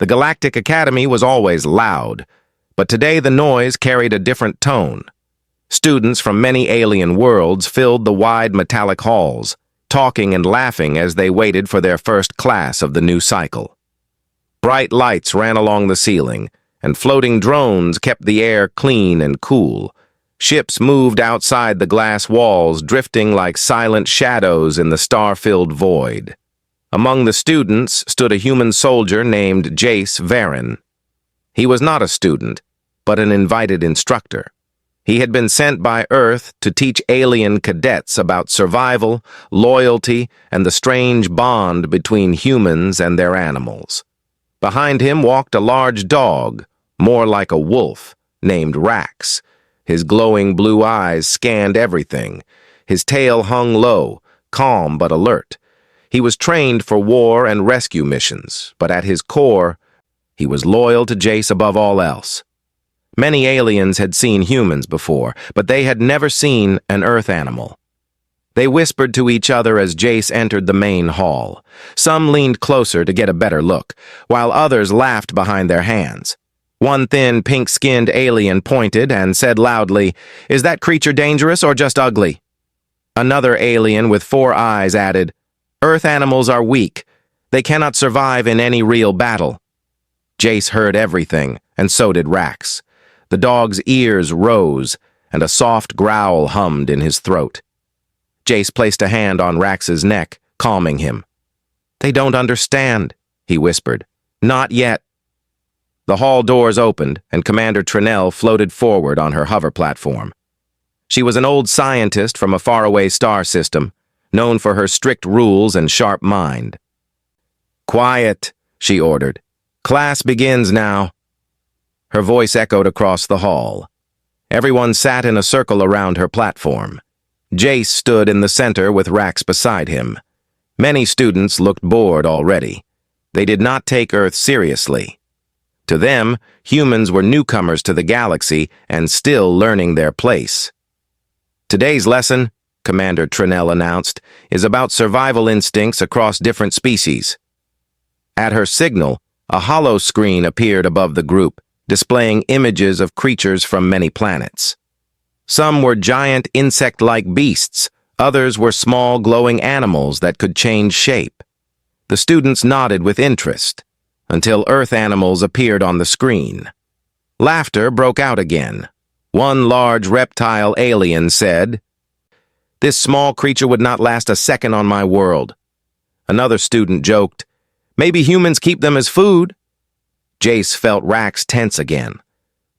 The Galactic Academy was always loud, but today the noise carried a different tone. Students from many alien worlds filled the wide metallic halls, talking and laughing as they waited for their first class of the new cycle. Bright lights ran along the ceiling, and floating drones kept the air clean and cool. Ships moved outside the glass walls, drifting like silent shadows in the star-filled void. Among the students stood a human soldier named Jace Varen. He was not a student, but an invited instructor. He had been sent by Earth to teach alien cadets about survival, loyalty, and the strange bond between humans and their animals. Behind him walked a large dog, more like a wolf, named Rax. His glowing blue eyes scanned everything. His tail hung low, calm but alert. He was trained for war and rescue missions, but at his core, he was loyal to Jace above all else. Many aliens had seen humans before, but they had never seen an Earth animal. They whispered to each other as Jace entered the main hall. Some leaned closer to get a better look, while others laughed behind their hands. One thin, pink-skinned alien pointed and said loudly, "Is that creature dangerous or just ugly?" Another alien with 4 eyes added, "Earth animals are weak. They cannot survive in any real battle." Jace heard everything, and so did Rax. The dog's ears rose, and a soft growl hummed in his throat. Jace placed a hand on Rax's neck, calming him. "They don't understand," he whispered. "Not yet." The hall doors opened, and Commander Trinell floated forward on her hover platform. She was an old scientist from a faraway star system, known for her strict rules and sharp mind. "Quiet," she ordered. "Class begins now." Her voice echoed across the hall. Everyone sat in a circle around her platform. Jace stood in the center with Rax beside him. Many students looked bored already. They did not take Earth seriously. To them, humans were newcomers to the galaxy and still learning their place. "Today's lesson," Commander Trinell announced, "is about survival instincts across different species." At her signal, a hollow screen appeared above the group, displaying images of creatures from many planets. Some were giant insect-like beasts, others were small glowing animals that could change shape. The students nodded with interest, until Earth animals appeared on the screen. Laughter broke out again. One large reptile alien said, "This small creature would not last a second on my world." Another student joked, "Maybe humans keep them as food." Jace felt Rax tense again.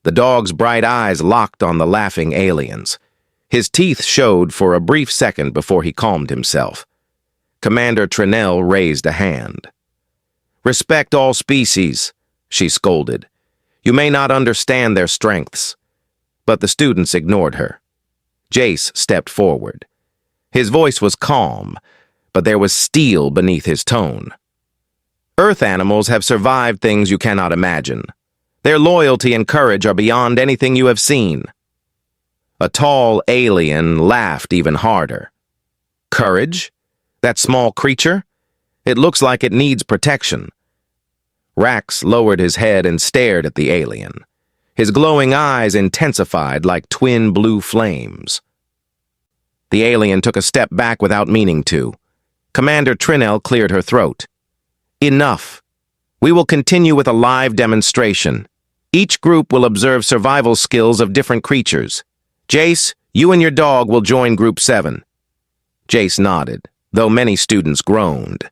The dog's bright eyes locked on the laughing aliens. His teeth showed for a brief second before he calmed himself. Commander Trinell raised a hand. "Respect all species," she scolded. "You may not understand their strengths." But the students ignored her. Jace stepped forward. His voice was calm, but there was steel beneath his tone. "Earth animals have survived things you cannot imagine. Their loyalty and courage are beyond anything you have seen." A tall alien laughed even harder. "Courage? That small creature? It looks like it needs protection." Rax lowered his head and stared at the alien. His glowing eyes intensified like twin blue flames. The alien took a step back without meaning to. Commander Trinell cleared her throat. "Enough. We will continue with a live demonstration. Each group will observe survival skills of different creatures. Jace, you and your dog will join Group 7. Jace nodded, though many students groaned.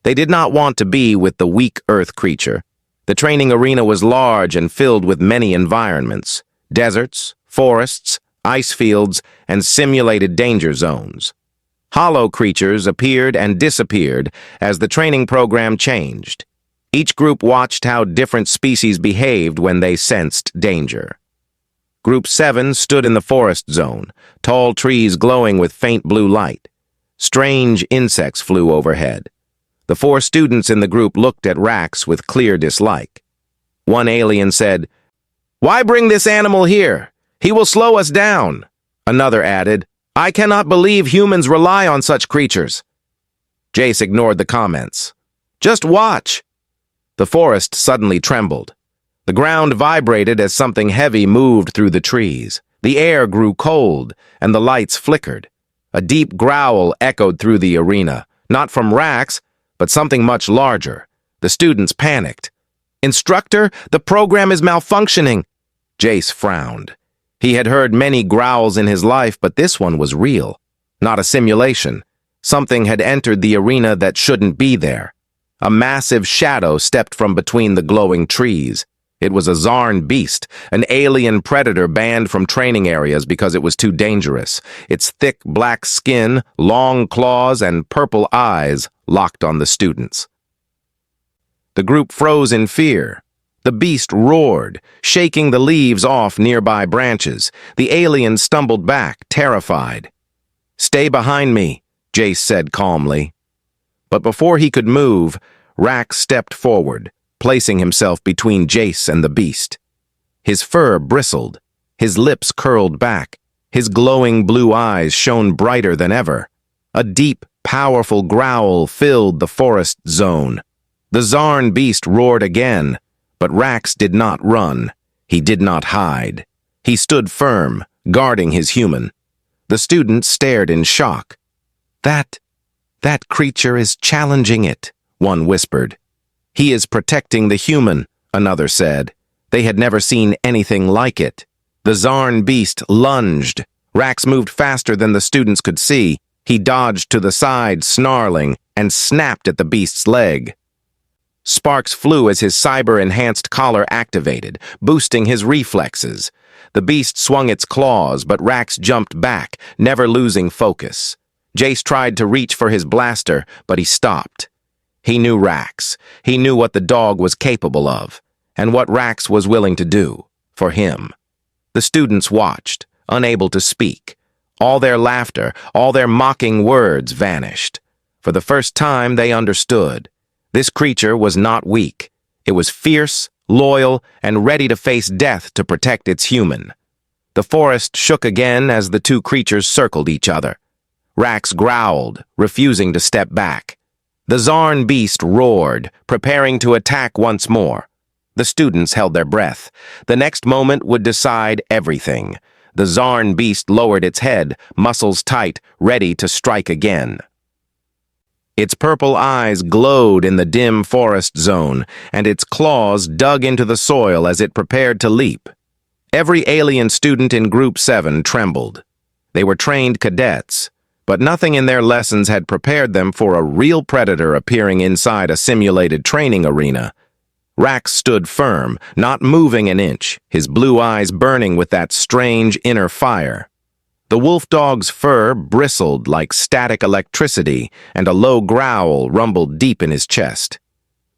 They did not want to be with the weak Earth creature. The training arena was large and filled with many environments: deserts, forests, ice fields, and simulated danger zones. Hollow creatures appeared and disappeared as the training program changed. Each group watched how different species behaved when they sensed danger. Group 7 stood in the forest zone, tall trees glowing with faint blue light. Strange insects flew overhead. The 4 students in the group looked at Rax with clear dislike. One alien said, "Why bring this animal here? He will slow us down." Another added, "I cannot believe humans rely on such creatures." Jace ignored the comments. "Just watch." The forest suddenly trembled. The ground vibrated as something heavy moved through the trees. The air grew cold, and the lights flickered. A deep growl echoed through the arena, not from Rax, but something much larger. The students panicked. "Instructor, the program is malfunctioning." Jace frowned. He had heard many growls in his life, but this one was real, not a simulation. Something had entered the arena that shouldn't be there. A massive shadow stepped from between the glowing trees. It was a Zarn beast, an alien predator banned from training areas because it was too dangerous. Its thick black skin, long claws, and purple eyes locked on the students. The group froze in fear. The beast roared, shaking the leaves off nearby branches. The alien stumbled back, terrified. "Stay behind me," Jace said calmly. But before he could move, Rax stepped forward, placing himself between Jace and the beast. His fur bristled, his lips curled back, his glowing blue eyes shone brighter than ever. A deep, powerful growl filled the forest zone. The Zarn beast roared again, but Rax did not run. He did not hide. He stood firm, guarding his human. The students stared in shock. That creature is challenging it," one whispered. "He is protecting the human," another said. They had never seen anything like it. The Zarn beast lunged. Rax moved faster than the students could see. He dodged to the side, snarling, and snapped at the beast's leg. Sparks flew as his cyber-enhanced collar activated, boosting his reflexes. The beast swung its claws, but Rax jumped back, never losing focus. Jace tried to reach for his blaster, but he stopped. He knew Rax. He knew what the dog was capable of, and what Rax was willing to do for him. The students watched, unable to speak. All their laughter, all their mocking words vanished. For the first time, they understood. This creature was not weak. It was fierce, loyal, and ready to face death to protect its human. The forest shook again as the two creatures circled each other. Rax growled, refusing to step back. The Zarn beast roared, preparing to attack once more. The students held their breath. The next moment would decide everything. The Zarn beast lowered its head, muscles tight, ready to strike again. Its purple eyes glowed in the dim forest zone, and its claws dug into the soil as it prepared to leap. Every alien student in Group 7 trembled. They were trained cadets, but nothing in their lessons had prepared them for a real predator appearing inside a simulated training arena. Rax stood firm, not moving an inch, his blue eyes burning with that strange inner fire. The wolf dog's fur bristled like static electricity, and a low growl rumbled deep in his chest.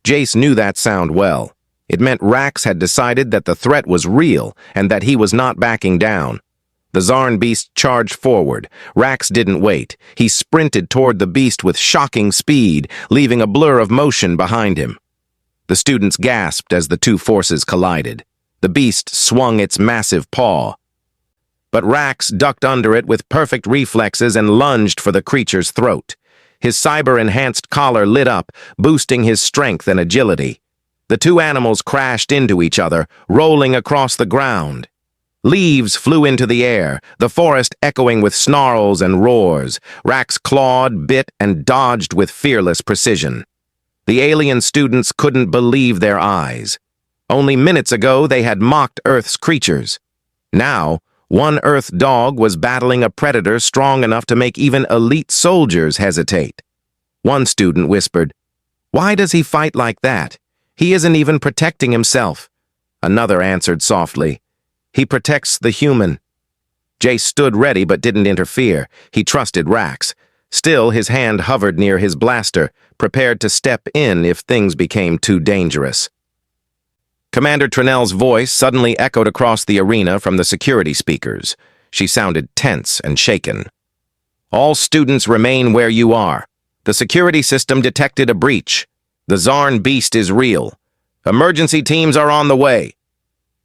Jace knew that sound well. It meant Rax had decided that the threat was real and that he was not backing down. The Zarn beast charged forward. Rax didn't wait. He sprinted toward the beast with shocking speed, leaving a blur of motion behind him. The students gasped as the two forces collided. The beast swung its massive paw. But Rax ducked under it with perfect reflexes and lunged for the creature's throat. His cyber-enhanced collar lit up, boosting his strength and agility. The two animals crashed into each other, rolling across the ground. Leaves flew into the air, the forest echoing with snarls and roars. Rax clawed, bit, and dodged with fearless precision. The alien students couldn't believe their eyes. Only minutes ago, they had mocked Earth's creatures. Now, one Earth dog was battling a predator strong enough to make even elite soldiers hesitate. One student whispered, "Why does he fight like that? He isn't even protecting himself." Another answered softly, "He protects the human." Jace stood ready but didn't interfere. He trusted Rax. Still, his hand hovered near his blaster, prepared to step in if things became too dangerous. Commander Trinell's voice suddenly echoed across the arena from the security speakers. She sounded tense and shaken. "All students remain where you are. The security system detected a breach. The Zarn beast is real. Emergency teams are on the way."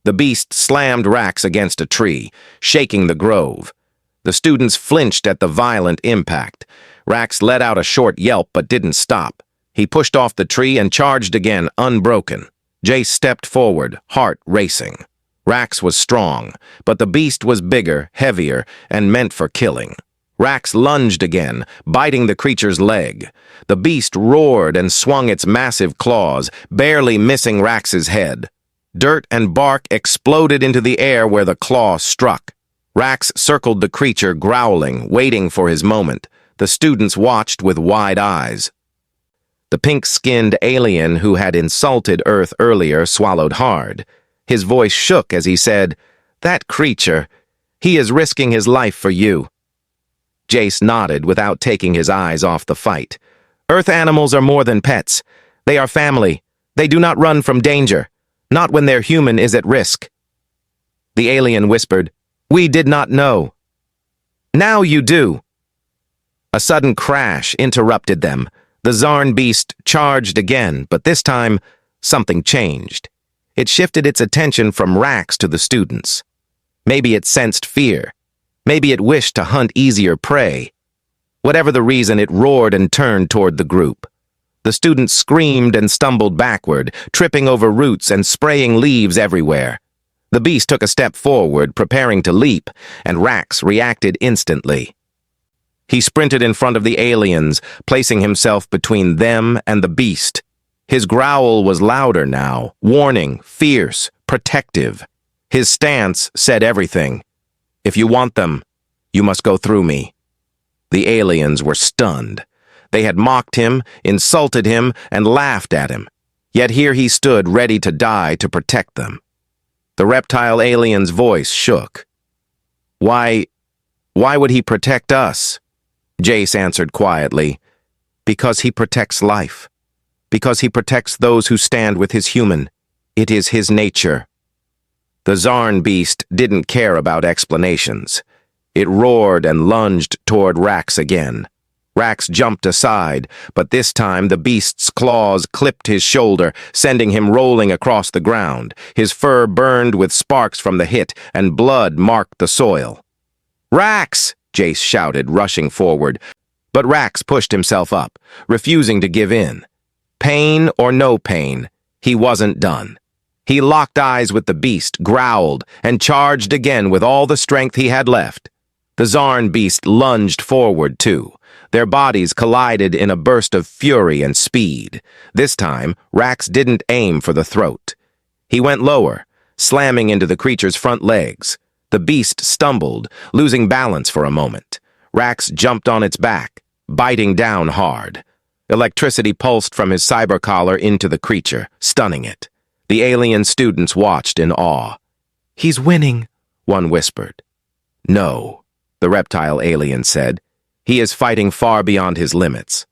The beast slammed Rax against a tree, shaking the grove. The students flinched at the violent impact. Rax let out a short yelp but didn't stop. He pushed off the tree and charged again, unbroken. Jace stepped forward, heart racing. Rax was strong, but the beast was bigger, heavier, and meant for killing. Rax lunged again, biting the creature's leg. The beast roared and swung its massive claws, barely missing Rax's head. Dirt and bark exploded into the air where the claw struck. Rax circled the creature, growling, waiting for his moment. The students watched with wide eyes. The pink-skinned alien who had insulted Earth earlier swallowed hard. His voice shook as he said, "That creature, he is risking his life for you." Jace nodded without taking his eyes off the fight. Earth animals are more than pets. They are family. They do not run from danger, not when their human is at risk. The alien whispered, "We did not know." "Now you do." A sudden crash interrupted them. The Zarn beast charged again, but this time, something changed. It shifted its attention from Rax to the students. Maybe it sensed fear. Maybe it wished to hunt easier prey. Whatever the reason, it roared and turned toward the group. The students screamed and stumbled backward, tripping over roots and spraying leaves everywhere. The beast took a step forward, preparing to leap, and Rax reacted instantly. He sprinted in front of the aliens, placing himself between them and the beast. His growl was louder now, warning, fierce, protective. His stance said everything. "If you want them, you must go through me." The aliens were stunned. They had mocked him, insulted him, and laughed at him. Yet here he stood, ready to die to protect them. The reptile alien's voice shook. Why would he protect us?" Jace answered quietly. "Because he protects life. Because he protects those who stand with his human. It is his nature." The Zarn beast didn't care about explanations. It roared and lunged toward Rax again. Rax jumped aside, but this time the beast's claws clipped his shoulder, sending him rolling across the ground. His fur burned with sparks from the hit, and blood marked the soil. "Rax!" Jace shouted, rushing forward. But Rax pushed himself up, refusing to give in. Pain or no pain, he wasn't done. He locked eyes with the beast, growled, and charged again with all the strength he had left. The Zarn beast lunged forward, too. Their bodies collided in a burst of fury and speed. This time, Rax didn't aim for the throat. He went lower, slamming into the creature's front legs. The beast stumbled, losing balance for a moment. Rax jumped on its back, biting down hard. Electricity pulsed from his cyber collar into the creature, stunning it. The alien students watched in awe. "He's winning," one whispered. "No," the reptile alien said. "He is fighting far beyond his limits."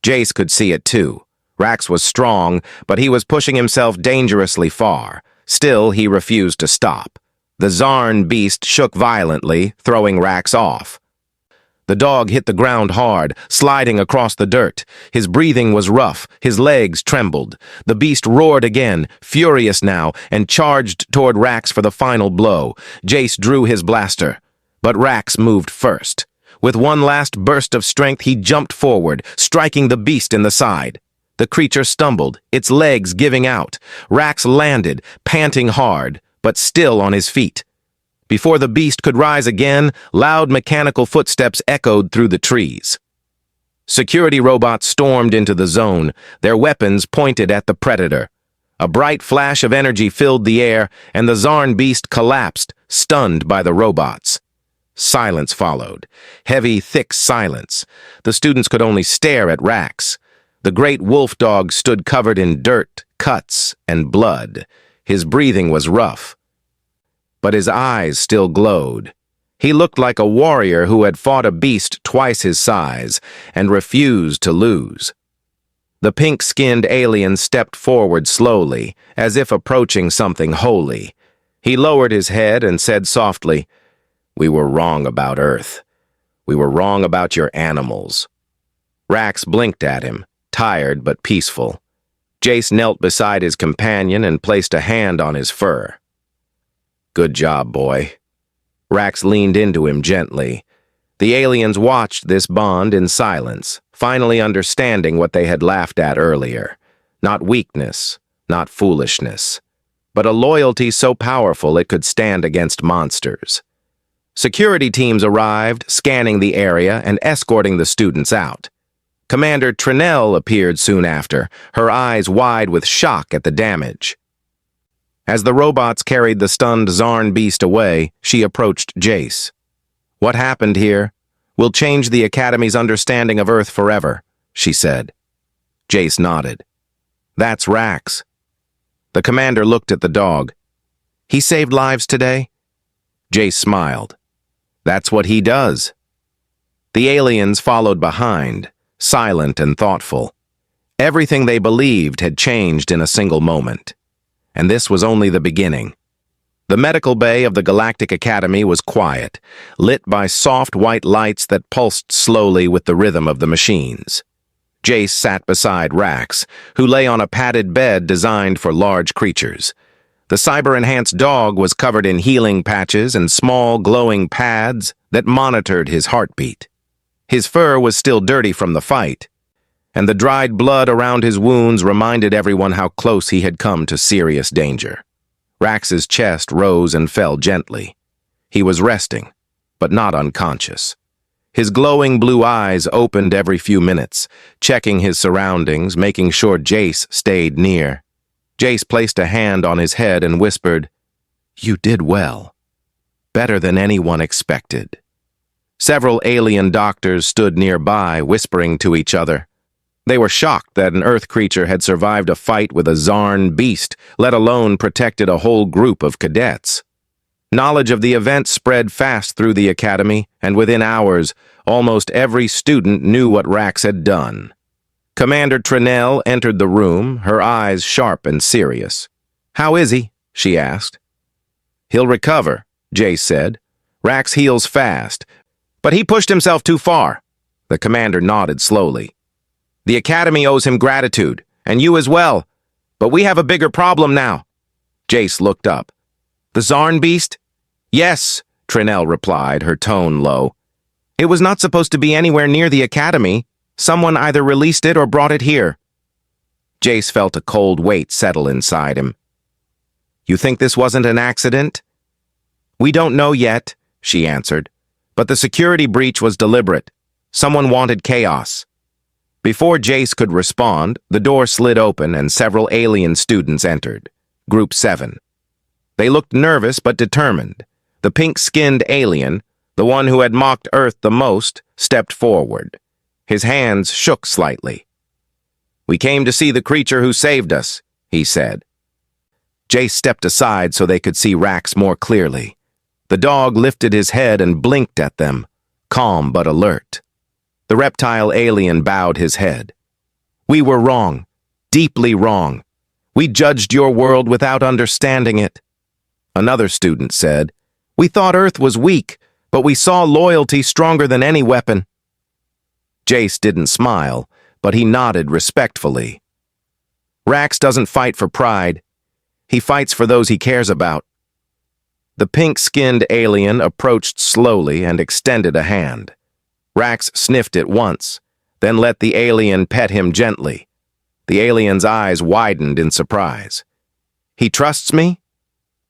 Jace could see it too. Rax was strong, but he was pushing himself dangerously far. Still, he refused to stop. The Zarn beast shook violently, throwing Rax off. The dog hit the ground hard, sliding across the dirt. His breathing was rough, his legs trembled. The beast roared again, furious now, and charged toward Rax for the final blow. Jace drew his blaster, but Rax moved first. With one last burst of strength, he jumped forward, striking the beast in the side. The creature stumbled, its legs giving out. Rax landed, panting hard, but still on his feet. Before the beast could rise again, loud mechanical footsteps echoed through the trees. Security robots stormed into the zone, their weapons pointed at the predator. A bright flash of energy filled the air, and the Zarn beast collapsed, stunned by the robots. Silence followed. Heavy, thick silence. The students could only stare at Rax. The great wolf dog stood covered in dirt, cuts, and blood. His breathing was rough, but his eyes still glowed. He looked like a warrior who had fought a beast twice his size and refused to lose. The pink-skinned alien stepped forward slowly, as if approaching something holy. He lowered his head and said softly, "We were wrong about Earth. We were wrong about your animals." Rax blinked at him, tired but peaceful. Jace knelt beside his companion and placed a hand on his fur. "Good job, boy." Rax leaned into him gently. The aliens watched this bond in silence, finally understanding what they had laughed at earlier. Not weakness, not foolishness, but a loyalty so powerful it could stand against monsters. Security teams arrived, scanning the area and escorting the students out. Commander Trinell appeared soon after, her eyes wide with shock at the damage. As the robots carried the stunned Zarn beast away, she approached Jace. "What happened here will change the Academy's understanding of Earth forever," she said. Jace nodded. "That's Rax." The commander looked at the dog. "He saved lives today?" Jace smiled. "That's what he does." The aliens followed behind, silent and thoughtful. Everything they believed had changed in a single moment. And this was only the beginning. The medical bay of the Galactic Academy was quiet, lit by soft white lights that pulsed slowly with the rhythm of the machines. Jace sat beside Rax, who lay on a padded bed designed for large creatures. The cyber-enhanced dog was covered in healing patches and small glowing pads that monitored his heartbeat. His fur was still dirty from the fight, and the dried blood around his wounds reminded everyone how close he had come to serious danger. Rax's chest rose and fell gently. He was resting, but not unconscious. His glowing blue eyes opened every few minutes, checking his surroundings, making sure Jace stayed near. Jace placed a hand on his head and whispered, "You did well. Better than anyone expected." Several alien doctors stood nearby, whispering to each other. They were shocked that an Earth creature had survived a fight with a Zarn beast, let alone protected a whole group of cadets. Knowledge of the event spread fast through the Academy, and within hours, almost every student knew what Rax had done. Commander Trinell entered the room, her eyes sharp and serious. "How is he?" she asked. "He'll recover," Jace said. "Rax heals fast, but he pushed himself too far." The commander nodded slowly. "The Academy owes him gratitude, and you as well. But we have a bigger problem now." Jace looked up. "The Zarn beast?" "Yes," Trinell replied, her tone low. "It was not supposed to be anywhere near the Academy. Someone either released it or brought it here." Jace felt a cold weight settle inside him. "You think this wasn't an accident?" "We don't know yet," she answered. "But the security breach was deliberate. Someone wanted chaos." Before Jace could respond, the door slid open and several alien students entered. Group 7. They looked nervous but determined. The pink-skinned alien, the one who had mocked Earth the most, stepped forward. His hands shook slightly. "We came to see the creature who saved us," he said. Jace stepped aside so they could see Rax more clearly. The dog lifted his head and blinked at them, calm but alert. The reptile alien bowed his head. "We were wrong, deeply wrong. We judged your world without understanding it." Another student said, "We thought Earth was weak, but we saw loyalty stronger than any weapon." Jace didn't smile, but he nodded respectfully. "Rax doesn't fight for pride. He fights for those he cares about." The pink-skinned alien approached slowly and extended a hand. Rax sniffed it once, then let the alien pet him gently. The alien's eyes widened in surprise. "He trusts me?"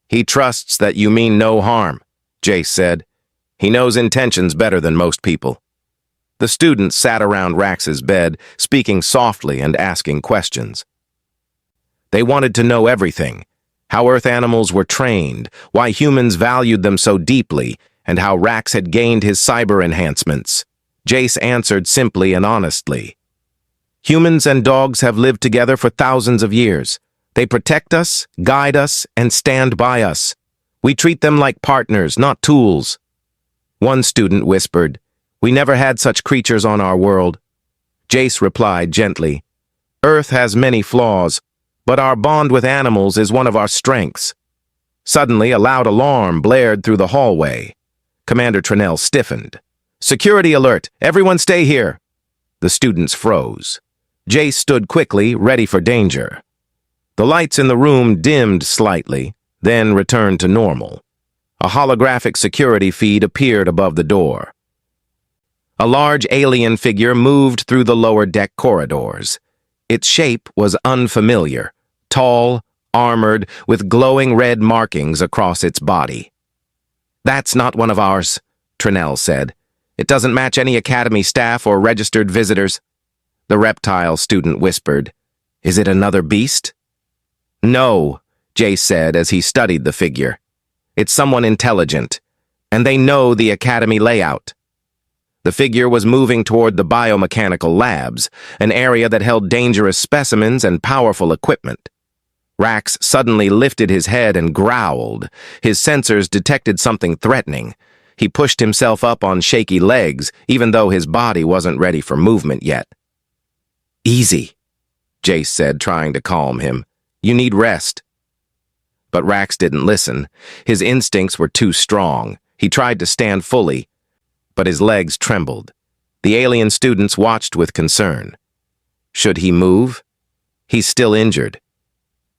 "He trusts that you mean no harm," Jace said. "He knows intentions better than most people." The students sat around Rax's bed, speaking softly and asking questions. They wanted to know everything: how Earth animals were trained, why humans valued them so deeply, and how Rax had gained his cyber enhancements. Jace answered simply and honestly. "Humans and dogs have lived together for thousands of years. They protect us, guide us, and stand by us. We treat them like partners, not tools." One student whispered, "We never had such creatures on our world." Jace replied gently, "Earth has many flaws, but our bond with animals is one of our strengths." Suddenly, a loud alarm blared through the hallway. Commander Trinell stiffened. "Security alert! Everyone stay here!" The students froze. Jace stood quickly, ready for danger. The lights in the room dimmed slightly, then returned to normal. A holographic security feed appeared above the door. A large alien figure moved through the lower deck corridors. Its shape was unfamiliar, tall, armored, with glowing red markings across its body. "That's not one of ours," Trinell said. "It doesn't match any Academy staff or registered visitors." The reptile student whispered, "Is it another beast?" "No," Jace said as he studied the figure. "It's someone intelligent, and they know the Academy layout." The figure was moving toward the biomechanical labs, an area that held dangerous specimens and powerful equipment. Rax suddenly lifted his head and growled. His sensors detected something threatening. He pushed himself up on shaky legs, even though his body wasn't ready for movement yet. "Easy," Jace said, trying to calm him. "You need rest." But Rax didn't listen. His instincts were too strong. He tried to stand fully, but his legs trembled. The alien students watched with concern. Should he move? He's still injured.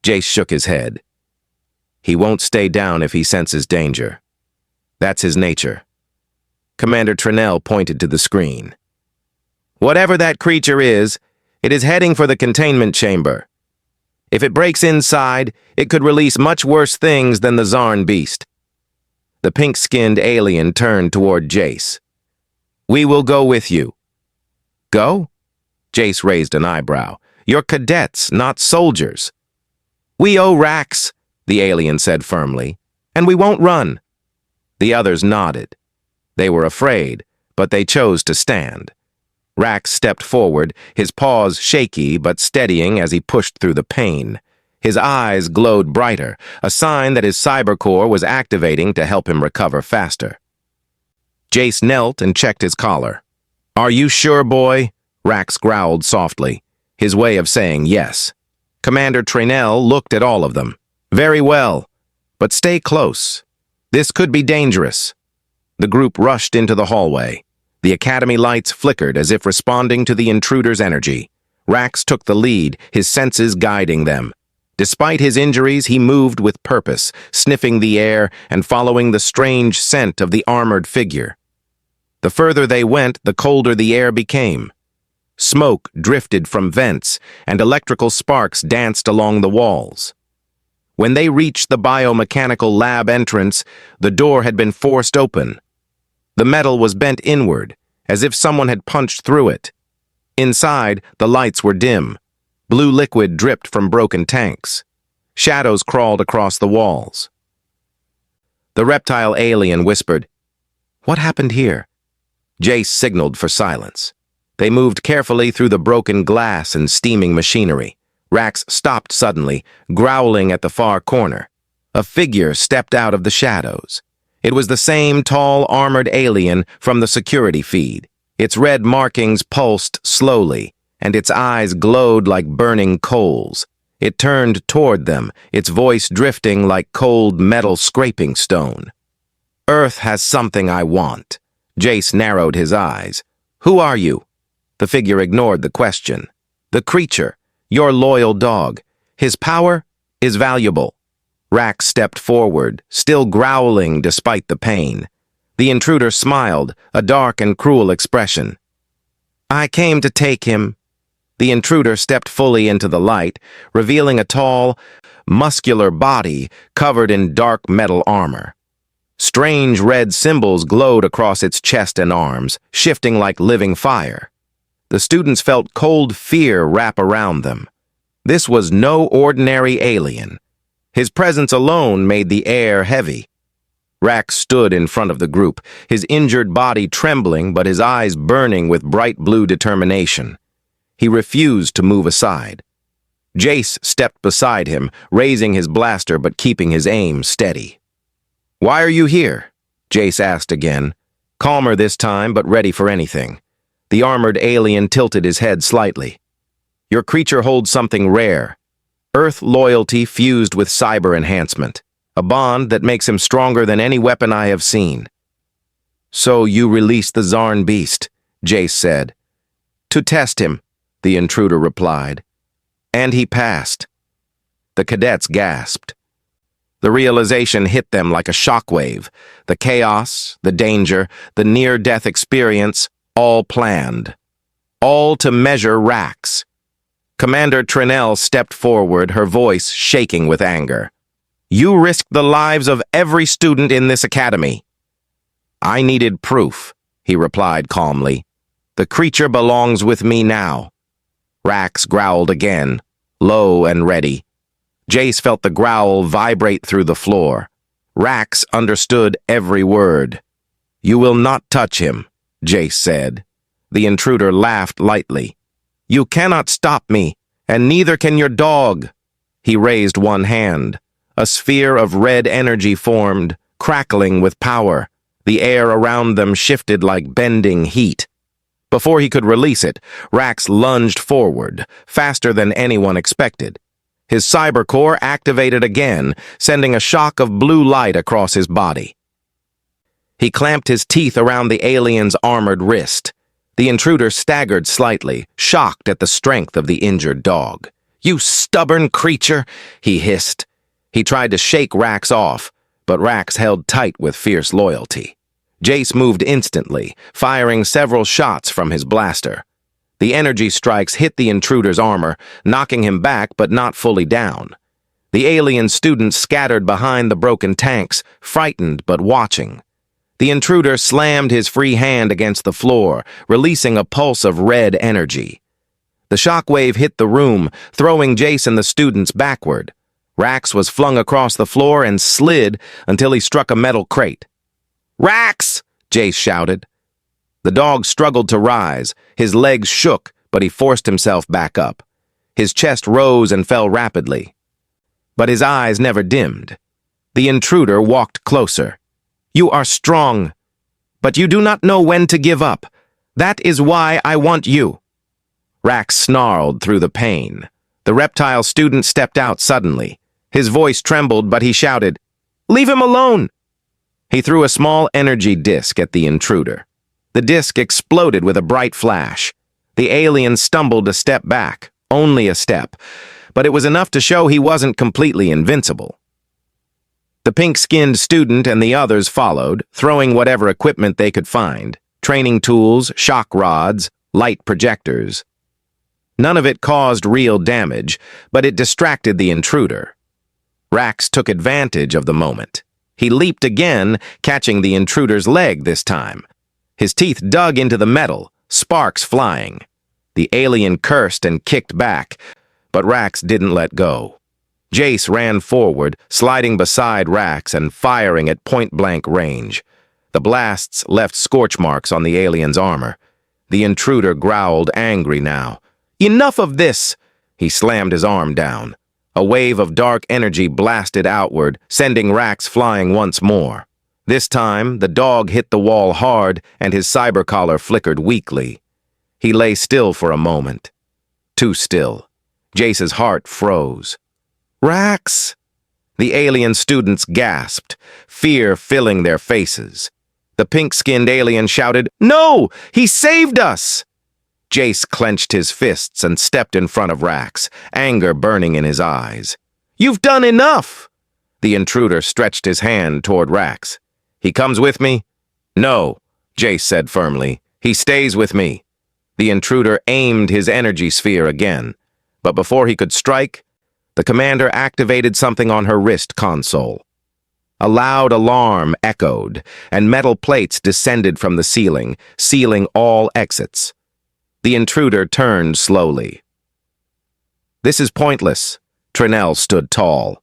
Jace shook his head. He won't stay down if he senses danger. That's his nature. Commander Trinell pointed to the screen. "Whatever that creature is, it is heading for the containment chamber. If it breaks inside, it could release much worse things than the Zarn beast." The pink-skinned alien turned toward Jace. "We will go with you." "Go?" Jace raised an eyebrow. "You're cadets, not soldiers." "We owe Rax," the alien said firmly, "and we won't run." The others nodded. They were afraid, but they chose to stand. Rax stepped forward, his paws shaky but steadying as he pushed through the pain. His eyes glowed brighter, a sign that his cybercore was activating to help him recover faster. Jace knelt and checked his collar. "Are you sure, boy?" Rax growled softly, his way of saying yes. Commander Trinell looked at all of them. "Very well, but stay close. This could be dangerous." The group rushed into the hallway. The Academy lights flickered as if responding to the intruder's energy. Rax took the lead, his senses guiding them. Despite his injuries, he moved with purpose, sniffing the air and following the strange scent of the armored figure. The further they went, the colder the air became. Smoke drifted from vents, and electrical sparks danced along the walls. When they reached the biomechanical lab entrance, the door had been forced open. The metal was bent inward, as if someone had punched through it. Inside, the lights were dim. Blue liquid dripped from broken tanks. Shadows crawled across the walls. The reptile alien whispered, "What happened here?" Jace signaled for silence. They moved carefully through the broken glass and steaming machinery. Rax stopped suddenly, growling at the far corner. A figure stepped out of the shadows. It was the same tall, armored alien from the security feed. Its red markings pulsed slowly, and its eyes glowed like burning coals. It turned toward them, its voice drifting like cold metal scraping stone. "Earth has something I want." Jace narrowed his eyes. "Who are you?" The figure ignored the question. "The creature, your loyal dog. His power is valuable." Rax stepped forward, still growling despite the pain. The intruder smiled, a dark and cruel expression. "I came to take him." The intruder stepped fully into the light, revealing a tall, muscular body covered in dark metal armor. Strange red symbols glowed across its chest and arms, shifting like living fire. The students felt cold fear wrap around them. This was no ordinary alien. His presence alone made the air heavy. Rax stood in front of the group, his injured body trembling but his eyes burning with bright blue determination. He refused to move aside. Jace stepped beside him, raising his blaster but keeping his aim steady. "Why are you here?" Jace asked again, calmer this time but ready for anything. The armored alien tilted his head slightly. "Your creature holds something rare. Earth loyalty fused with cyber enhancement. A bond that makes him stronger than any weapon I have seen." "So you released the Zarn beast," Jace said. "To test him," the intruder replied. "And he passed." The cadets gasped. The realization hit them like a shockwave. The chaos, the danger, the near-death experience, all planned, all to measure Rax. Commander Trinell stepped forward, her voice shaking with anger. You risked the lives of every student in this academy. I needed proof, he replied calmly. The creature belongs with me now. Rax growled again, low and ready. Jace felt the growl vibrate through the floor. Rax understood every word. You will not touch him, Jace said. The intruder laughed lightly. You cannot stop me, and neither can your dog. He raised one hand. A sphere of red energy formed, crackling with power. The air around them shifted like bending heat. Before he could release it, Rax lunged forward, faster than anyone expected. His cyber core activated again, sending a shock of blue light across his body. He clamped his teeth around the alien's armored wrist. The intruder staggered slightly, shocked at the strength of the injured dog. You stubborn creature, he hissed. He tried to shake Rax off, but Rax held tight with fierce loyalty. Jace moved instantly, firing several shots from his blaster. The energy strikes hit the intruder's armor, knocking him back but not fully down. The alien students scattered behind the broken tanks, frightened but watching. The intruder slammed his free hand against the floor, releasing a pulse of red energy. The shockwave hit the room, throwing Jace and the students backward. Rax was flung across the floor and slid until he struck a metal crate. Rax! Jace shouted. The dog struggled to rise. His legs shook, but he forced himself back up. His chest rose and fell rapidly. But his eyes never dimmed. The intruder walked closer. You are strong, but you do not know when to give up. That is why I want you. Rax snarled through the pain. The reptile student stepped out suddenly. His voice trembled, but he shouted, Leave him alone! He threw a small energy disk at the intruder. The disk exploded with a bright flash. The alien stumbled a step back, only a step, but it was enough to show he wasn't completely invincible. The pink-skinned student and the others followed, throwing whatever equipment they could find, training tools, shock rods, light projectors. None of it caused real damage, but it distracted the intruder. Rax took advantage of the moment. He leaped again, catching the intruder's leg this time. His teeth dug into the metal, sparks flying. The alien cursed and kicked back, but Rax didn't let go. Jace ran forward, sliding beside Rax and firing at point-blank range. The blasts left scorch marks on the alien's armor. The intruder growled, angry now. Enough of this! He slammed his arm down. A wave of dark energy blasted outward, sending Rax flying once more. This time, the dog hit the wall hard and his cyber collar flickered weakly. He lay still for a moment. Too still. Jace's heart froze. Rax! The alien students gasped, fear filling their faces. The pink-skinned alien shouted, No! He saved us! Jace clenched his fists and stepped in front of Rax, anger burning in his eyes. You've done enough! The intruder stretched his hand toward Rax. He comes with me? No, Jace said firmly. He stays with me. The intruder aimed his energy sphere again, but before he could strike, the commander activated something on her wrist console. A loud alarm echoed, and metal plates descended from the ceiling, sealing all exits. The intruder turned slowly. This is pointless. Trinell stood tall.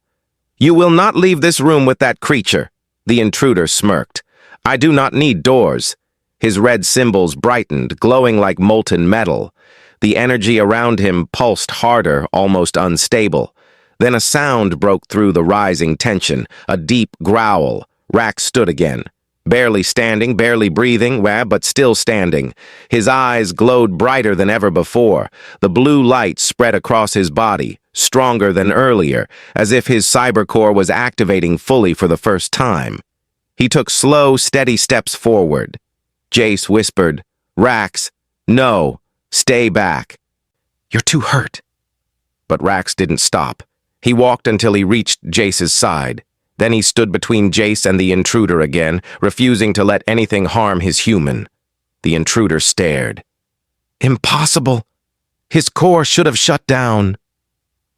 You will not leave this room with that creature. The intruder smirked. I do not need doors. His red symbols brightened, glowing like molten metal. The energy around him pulsed harder, almost unstable. Then a sound broke through the rising tension, a deep growl. Rax stood again. Barely standing, barely breathing, but still standing. His eyes glowed brighter than ever before. The blue light spread across his body, stronger than earlier, as if his cybercore was activating fully for the first time. He took slow, steady steps forward. Jace whispered, Rax, no, stay back. You're too hurt. But Rax didn't stop. He walked until he reached Jace's side. Then he stood between Jace and the intruder again, refusing to let anything harm his human. The intruder stared. Impossible! His core should have shut down.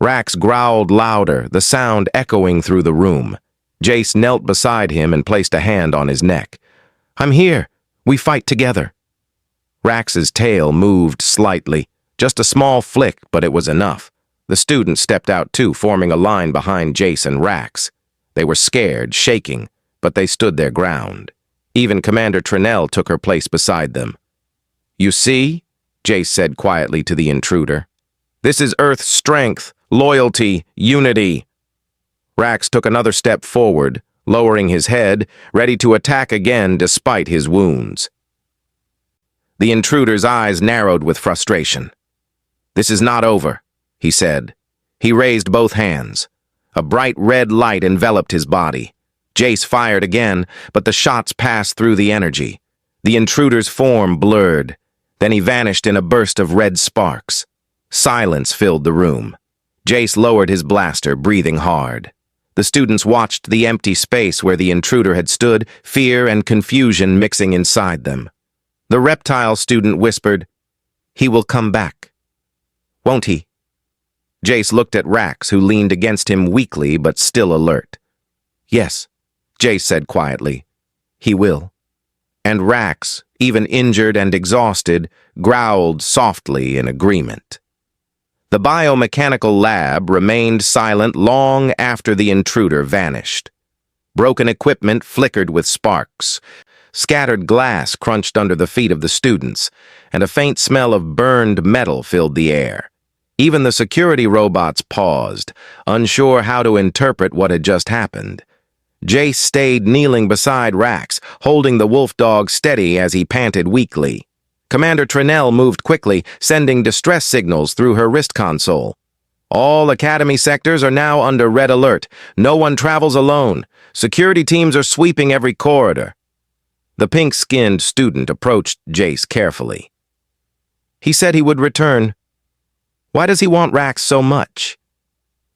Rax growled louder, the sound echoing through the room. Jace knelt beside him and placed a hand on his neck. I'm here. We fight together. Rax's tail moved slightly. Just a small flick, but it was enough. The student stepped out too, forming a line behind Jace and Rax. They were scared, shaking, but they stood their ground. Even Commander Trinell took her place beside them. You see? Jace said quietly to the intruder. This is Earth's strength, loyalty, unity. Rax took another step forward, lowering his head, ready to attack again despite his wounds. The intruder's eyes narrowed with frustration. This is not over, he said. He raised both hands. A bright red light enveloped his body. Jace fired again, but the shots passed through the energy. The intruder's form blurred. Then he vanished in a burst of red sparks. Silence filled the room. Jace lowered his blaster, breathing hard. The students watched the empty space where the intruder had stood, fear and confusion mixing inside them. The reptile student whispered, He will come back. Won't he? Jace looked at Rax, who leaned against him weakly but still alert. Yes, Jace said quietly. He will. And Rax, even injured and exhausted, growled softly in agreement. The biomechanical lab remained silent long after the intruder vanished. Broken equipment flickered with sparks. Scattered glass crunched under the feet of the students, and a faint smell of burned metal filled the air. Even the security robots paused, unsure how to interpret what had just happened. Jace stayed kneeling beside Rax, holding the wolf dog steady as he panted weakly. Commander Trinell moved quickly, sending distress signals through her wrist console. All Academy sectors are now under red alert. No one travels alone. Security teams are sweeping every corridor. The pink-skinned student approached Jace carefully. He said he would return. Why does he want Rax so much?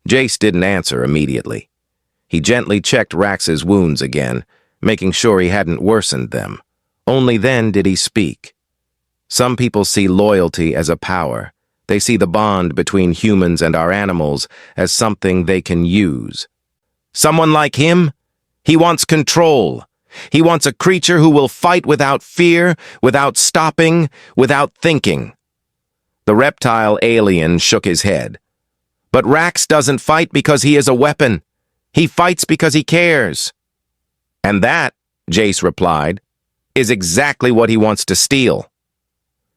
Jace didn't answer immediately. He gently checked Rax's wounds again, making sure he hadn't worsened them. Only then did he speak. Some people see loyalty as a power. They see the bond between humans and our animals as something they can use. Someone like him? He wants control. He wants a creature who will fight without fear, without stopping, without thinking. The reptile alien shook his head. But Rax doesn't fight because he is a weapon. He fights because he cares. And that, Jace replied, is exactly what he wants to steal.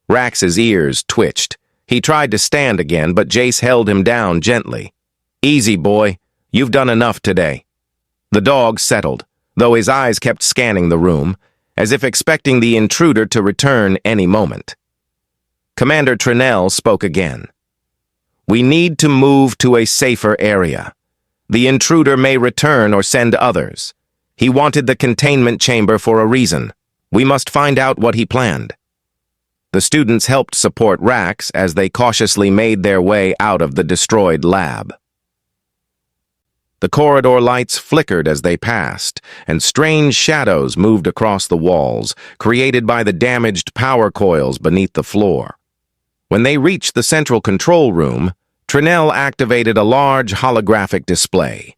Rax's ears twitched. He tried to stand again, but Jace held him down gently. Easy, boy. You've done enough today. The dog settled, though his eyes kept scanning the room, as if expecting the intruder to return any moment. Commander Trinell spoke again. We need to move to a safer area. The intruder may return or send others. He wanted the containment chamber for a reason. We must find out what he planned. The students helped support Rax as they cautiously made their way out of the destroyed lab. The corridor lights flickered as they passed, and strange shadows moved across the walls, created by the damaged power coils beneath the floor. When they reached the central control room, Trinell activated a large holographic display.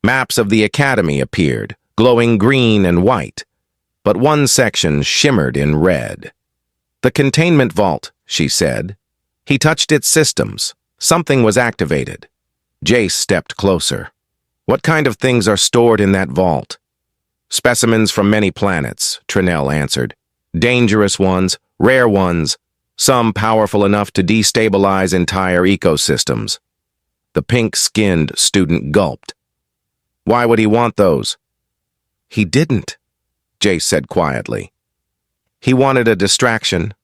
Maps of the Academy appeared, glowing green and white, but one section shimmered in red. The containment vault, she said. He touched its systems. Something was activated. Jace stepped closer. What kind of things are stored in that vault? Specimens from many planets, Trinell answered. Dangerous ones, rare ones, some powerful enough to destabilize entire ecosystems. The pink-skinned student gulped. Why would he want those? He didn't, Jace said quietly. He wanted a distraction,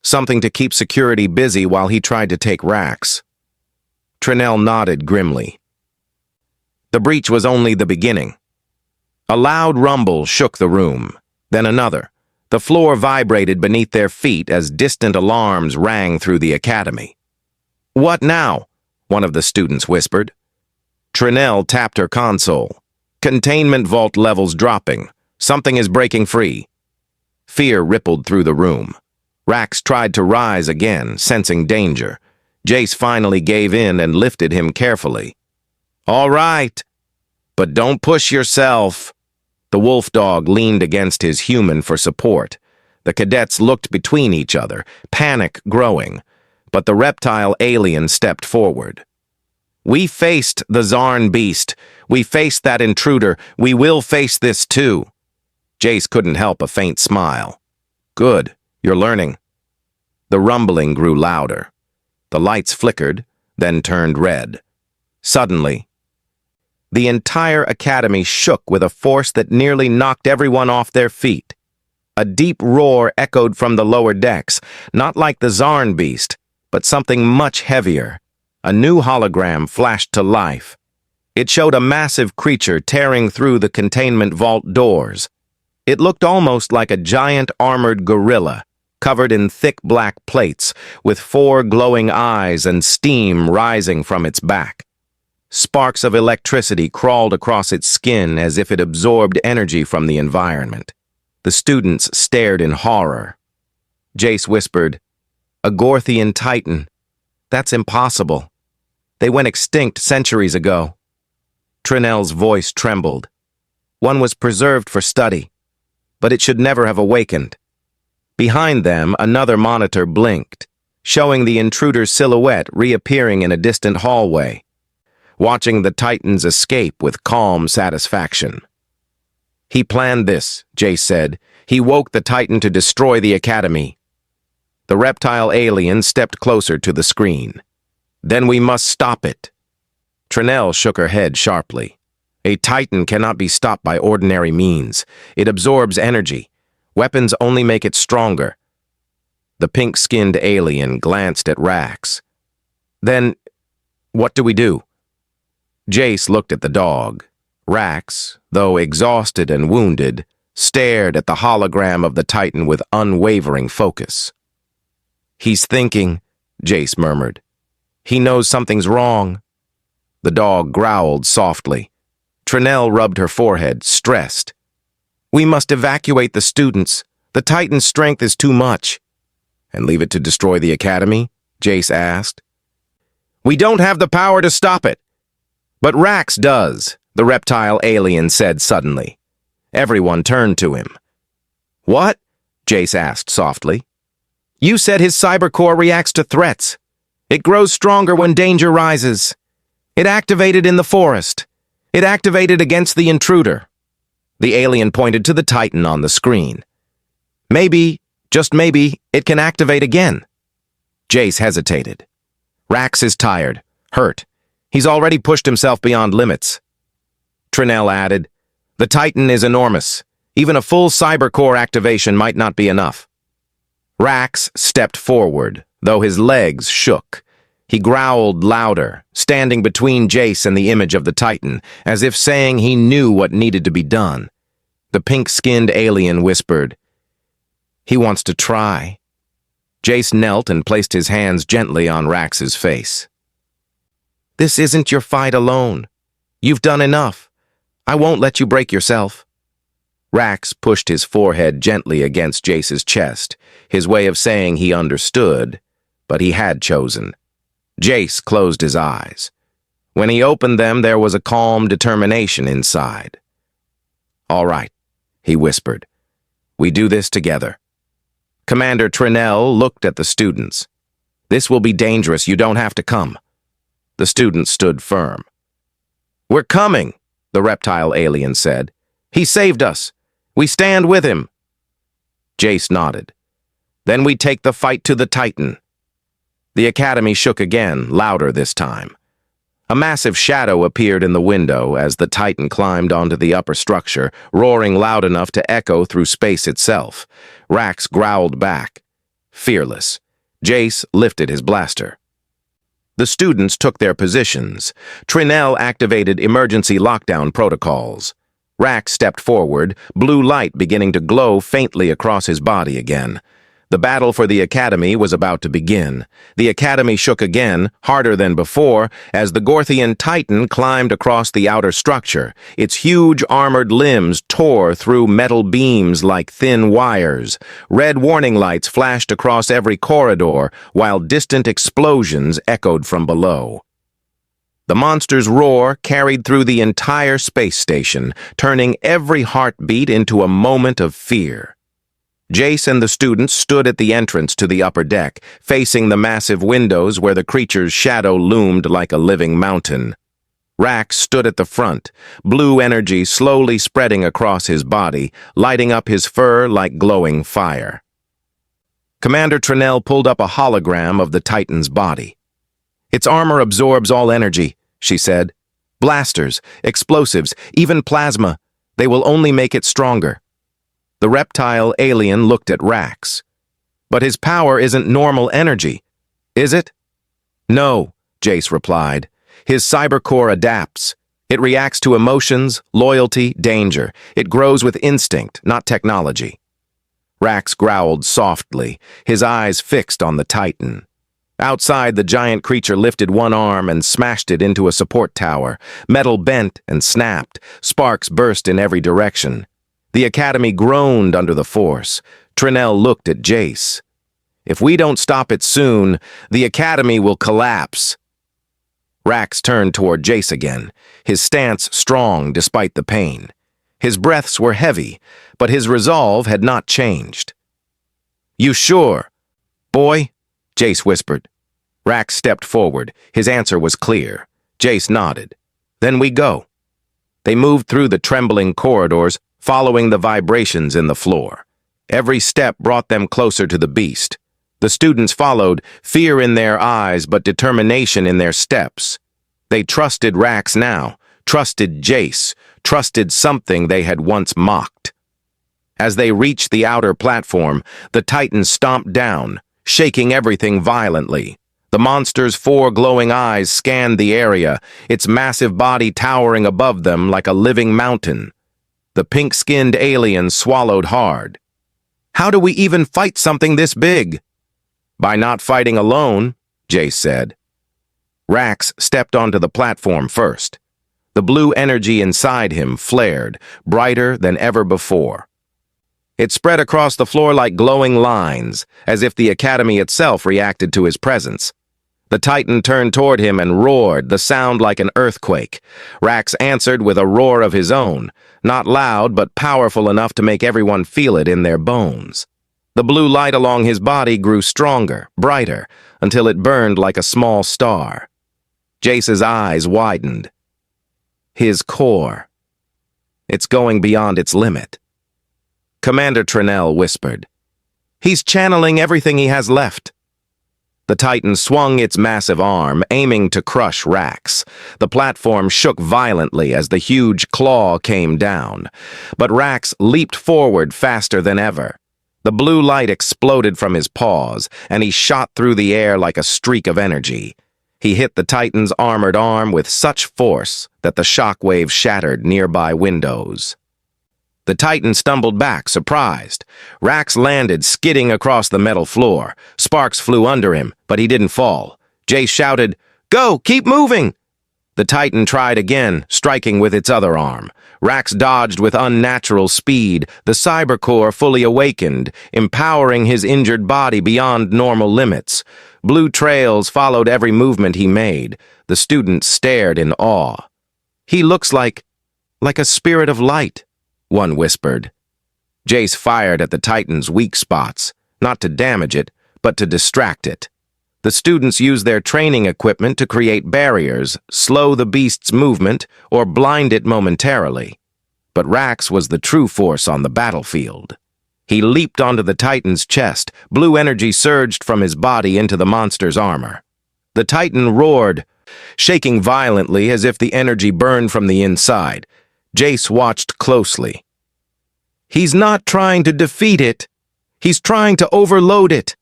something to keep security busy while he tried to take Rax. Trinell nodded grimly. The breach was only the beginning. A loud rumble shook the room, then another. The floor vibrated beneath their feet as distant alarms rang through the academy. What now? One of the students whispered. Trinell tapped her console. Containment vault levels dropping. Something is breaking free. Fear rippled through the room. Rax tried to rise again, sensing danger. Jace finally gave in and lifted him carefully. "All right, but don't push yourself." The wolf dog leaned against his human for support. The cadets looked between each other, panic growing, but the reptile alien stepped forward. "We faced the Zarn beast. We faced that intruder. We will face this too." Jace couldn't help a faint smile. "Good, you're learning." The rumbling grew louder. The lights flickered, then turned red. Suddenly, the entire academy shook with a force that nearly knocked everyone off their feet. A deep roar echoed from the lower decks, not like the Zarn beast, but something much heavier. A new hologram flashed to life. It showed a massive creature tearing through the containment vault doors. It looked almost like a giant armored gorilla, covered in thick black plates, with 4 glowing eyes and steam rising from its back. Sparks of electricity crawled across its skin as if it absorbed energy from the environment. The students stared in horror. Jace whispered, "A Gorthian Titan. That's impossible. They went extinct centuries ago." Trinell's voice trembled. "One was preserved for study, but it should never have awakened." Behind them, another monitor blinked, showing the intruder's silhouette reappearing in a distant hallway, watching the Titans escape with calm satisfaction. "He planned this," Jace said. "He woke the Titan to destroy the Academy." The reptile alien stepped closer to the screen. "Then we must stop it." Trinell shook her head sharply. "A Titan cannot be stopped by ordinary means. It absorbs energy. Weapons only make it stronger." The pink-skinned alien glanced at Rax. "Then, what do we do?" Jace looked at the dog. Rax, though exhausted and wounded, stared at the hologram of the Titan with unwavering focus. "He's thinking," Jace murmured. "He knows something's wrong." The dog growled softly. Trinell rubbed her forehead, stressed. "We must evacuate the students. The Titan's strength is too much." "And leave it to destroy the Academy?" Jace asked. "We don't have the power to stop it." "But Rax does," the reptile alien said suddenly. Everyone turned to him. "What?" Jace asked softly. "You said his cybercore reacts to threats. It grows stronger when danger rises. It activated in the forest. It activated against the intruder." The alien pointed to the Titan on the screen. "Maybe, just maybe, it can activate again." Jace hesitated. "Rax is tired, hurt. He's already pushed himself beyond limits." Trinell added, "The Titan is enormous. Even a full cybercore activation might not be enough." Rax stepped forward, though his legs shook. He growled louder, standing between Jace and the image of the Titan, as if saying he knew what needed to be done. The pink-skinned alien whispered, "He wants to try." Jace knelt and placed his hands gently on Rax's face. "This isn't your fight alone. You've done enough. I won't let you break yourself." Rax pushed his forehead gently against Jace's chest, his way of saying he understood, but he had chosen. Jace closed his eyes. When he opened them, there was a calm determination inside. "All right," he whispered. "We do this together." Commander Trinell looked at the students. "This will be dangerous. You don't have to come." The students stood firm. "We're coming," the reptile alien said. "He saved us. We stand with him." Jace nodded. "Then we take the fight to the Titan." The Academy shook again, louder this time. A massive shadow appeared in the window as the Titan climbed onto the upper structure, roaring loud enough to echo through space itself. Rax growled back. Fearless, Jace lifted his blaster. The students took their positions. Trinell activated emergency lockdown protocols. Rax stepped forward, blue light beginning to glow faintly across his body again. The battle for the Academy was about to begin. The Academy shook again, harder than before, as the Gorthian Titan climbed across the outer structure. Its huge armored limbs tore through metal beams like thin wires. Red warning lights flashed across every corridor, while distant explosions echoed from below. The monster's roar carried through the entire space station, turning every heartbeat into a moment of fear. Jace and the students stood at the entrance to the upper deck, facing the massive windows where the creature's shadow loomed like a living mountain. Rax stood at the front, blue energy slowly spreading across his body, lighting up his fur like glowing fire. Commander Trinell pulled up a hologram of the Titan's body. "Its armor absorbs all energy," she said. "Blasters, explosives, even plasma. They will only make it stronger." The reptile alien looked at Rax. "But his power isn't normal energy, is it?" "No," Jace replied. "His cybercore adapts. It reacts to emotions, loyalty, danger. It grows with instinct, not technology." Rax growled softly, his eyes fixed on the Titan. Outside, the giant creature lifted one arm and smashed it into a support tower. Metal bent and snapped. Sparks burst in every direction. The Academy groaned under the force. Trinell looked at Jace. "If we don't stop it soon, the Academy will collapse." Rax turned toward Jace again, his stance strong despite the pain. His breaths were heavy, but his resolve had not changed. "You sure, boy?" Jace whispered. Rax stepped forward. His answer was clear. Jace nodded. "Then we go." They moved through the trembling corridors, following the vibrations in the floor. Every step brought them closer to the beast. The students followed, fear in their eyes but determination in their steps. They trusted Rax now, trusted Jace, trusted something they had once mocked. As they reached the outer platform, the Titan stomped down, shaking everything violently. The monster's 4 glowing eyes scanned the area, its massive body towering above them like a living mountain. The pink-skinned alien swallowed hard. "How do we even fight something this big?" "By not fighting alone," Jace said. Rax stepped onto the platform first. The blue energy inside him flared, brighter than ever before. It spread across the floor like glowing lines, as if the Academy itself reacted to his presence. The Titan turned toward him and roared, the sound like an earthquake. Rax answered with a roar of his own, not loud but powerful enough to make everyone feel it in their bones. The blue light along his body grew stronger, brighter, until it burned like a small star. Jace's eyes widened. His core. It's going beyond its limit. Commander Trinell whispered. "He's channeling everything he has left." The Titan swung its massive arm, aiming to crush Rax. The platform shook violently as the huge claw came down. But Rax leaped forward faster than ever. The blue light exploded from his paws, and he shot through the air like a streak of energy. He hit the Titan's armored arm with such force that the shockwave shattered nearby windows. The Titan stumbled back, surprised. Rax landed, skidding across the metal floor. Sparks flew under him, but he didn't fall. Jace shouted, "Go! Keep moving!" The Titan tried again, striking with its other arm. Rax dodged with unnatural speed, the cybercore fully awakened, empowering his injured body beyond normal limits. Blue trails followed every movement he made. The students stared in awe. "He looks like a spirit of light," one whispered. Jace fired at the Titan's weak spots, not to damage it, but to distract it. The students used their training equipment to create barriers, slow the beast's movement, or blind it momentarily. But Rax was the true force on the battlefield. He leaped onto the Titan's chest. Blue energy surged from his body into the monster's armor. The Titan roared, shaking violently as if the energy burned from the inside. Jace watched closely. "He's not trying to defeat it. He's trying to overload it."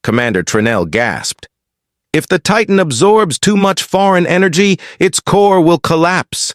Commander Trinell gasped. "If the Titan absorbs too much foreign energy, its core will collapse."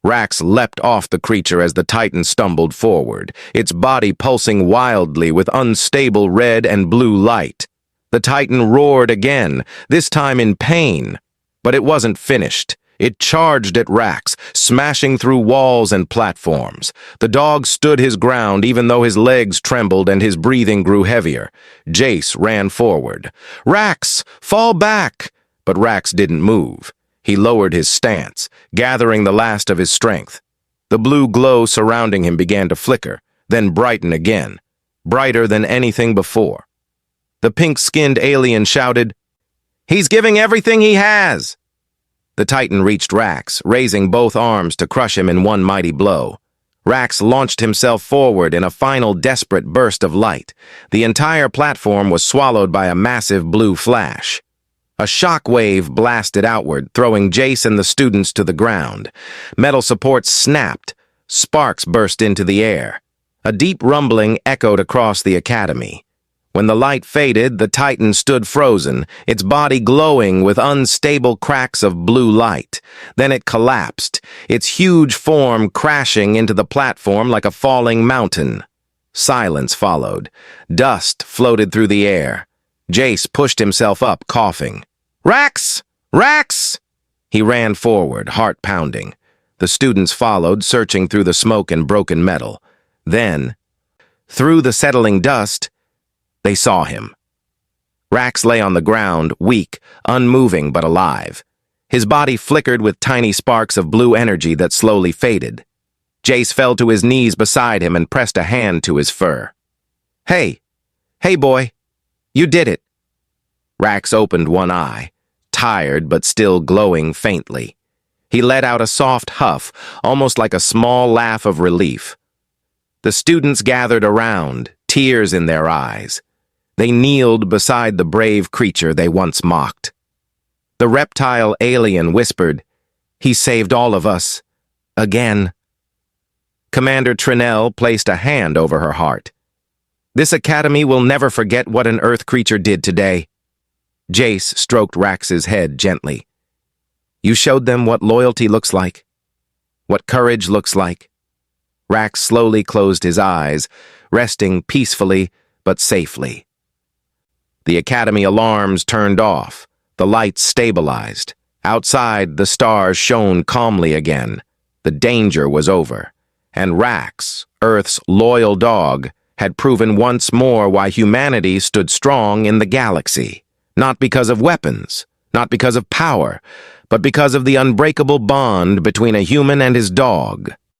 Rax leapt off the creature as the Titan stumbled forward, its body pulsing wildly with unstable red and blue light. The Titan roared again, this time in pain. But it wasn't finished. It charged at Rax, smashing through walls and platforms. The dog stood his ground even though his legs trembled and his breathing grew heavier. Jace ran forward. "Rax, fall back!" But Rax didn't move. He lowered his stance, gathering the last of his strength. The blue glow surrounding him began to flicker, then brighten again, brighter than anything before. The pink-skinned alien shouted, "He's giving everything he has!" The Titan reached Rax, raising both arms to crush him in one mighty blow. Rax launched himself forward in a final desperate burst of light. The entire platform was swallowed by a massive blue flash. A shock wave blasted outward, throwing Jace and the students to the ground. Metal supports snapped. Sparks burst into the air. A deep rumbling echoed across the academy. When the light faded, the Titan stood frozen, its body glowing with unstable cracks of blue light. Then it collapsed, its huge form crashing into the platform like a falling mountain. Silence followed. Dust floated through the air. Jace pushed himself up, coughing. "Rax! Rax!" He ran forward, heart pounding. The students followed, searching through the smoke and broken metal. Then, through the settling dust, they saw him. Rax lay on the ground, weak, unmoving but alive. His body flickered with tiny sparks of blue energy that slowly faded. Jace fell to his knees beside him and pressed a hand to his fur. Hey boy, you did it." Rax opened one eye, tired but still glowing faintly. He let out a soft huff, almost like a small laugh of relief. The students gathered around, tears in their eyes. They kneeled beside the brave creature they once mocked. The reptile alien whispered, "He saved all of us. Again." Commander Trinell placed a hand over her heart. "This academy will never forget what an Earth creature did today." Jace stroked Rax's head gently. "You showed them what loyalty looks like, what courage looks like." Rax slowly closed his eyes, resting peacefully but safely. The academy alarms turned off. The lights stabilized. Outside, the stars shone calmly again. The danger was over. And Rax, Earth's loyal dog, had proven once more why humanity stood strong in the galaxy. Not because of weapons, not because of power, but because of the unbreakable bond between a human and his dog.